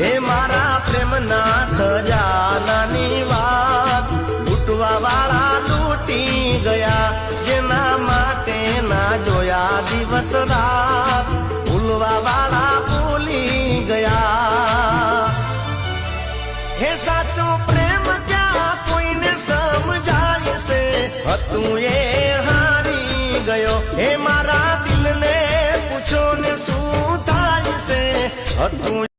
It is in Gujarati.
હે મારા પ્રેમના ખજાનાની વાત લૂંટવા વાળા લૂંટી ગયા, જેના માટે ના જોયા દિવસ રાત, ભૂલવા વાળા ભૂલી ગયા. હે સાચો પ્રેમ ક્યાં કોઈને સમજાય છે, હતું એ હારી ગયો. હે મારા દિલને પૂછો ને શું થાય છે, હતું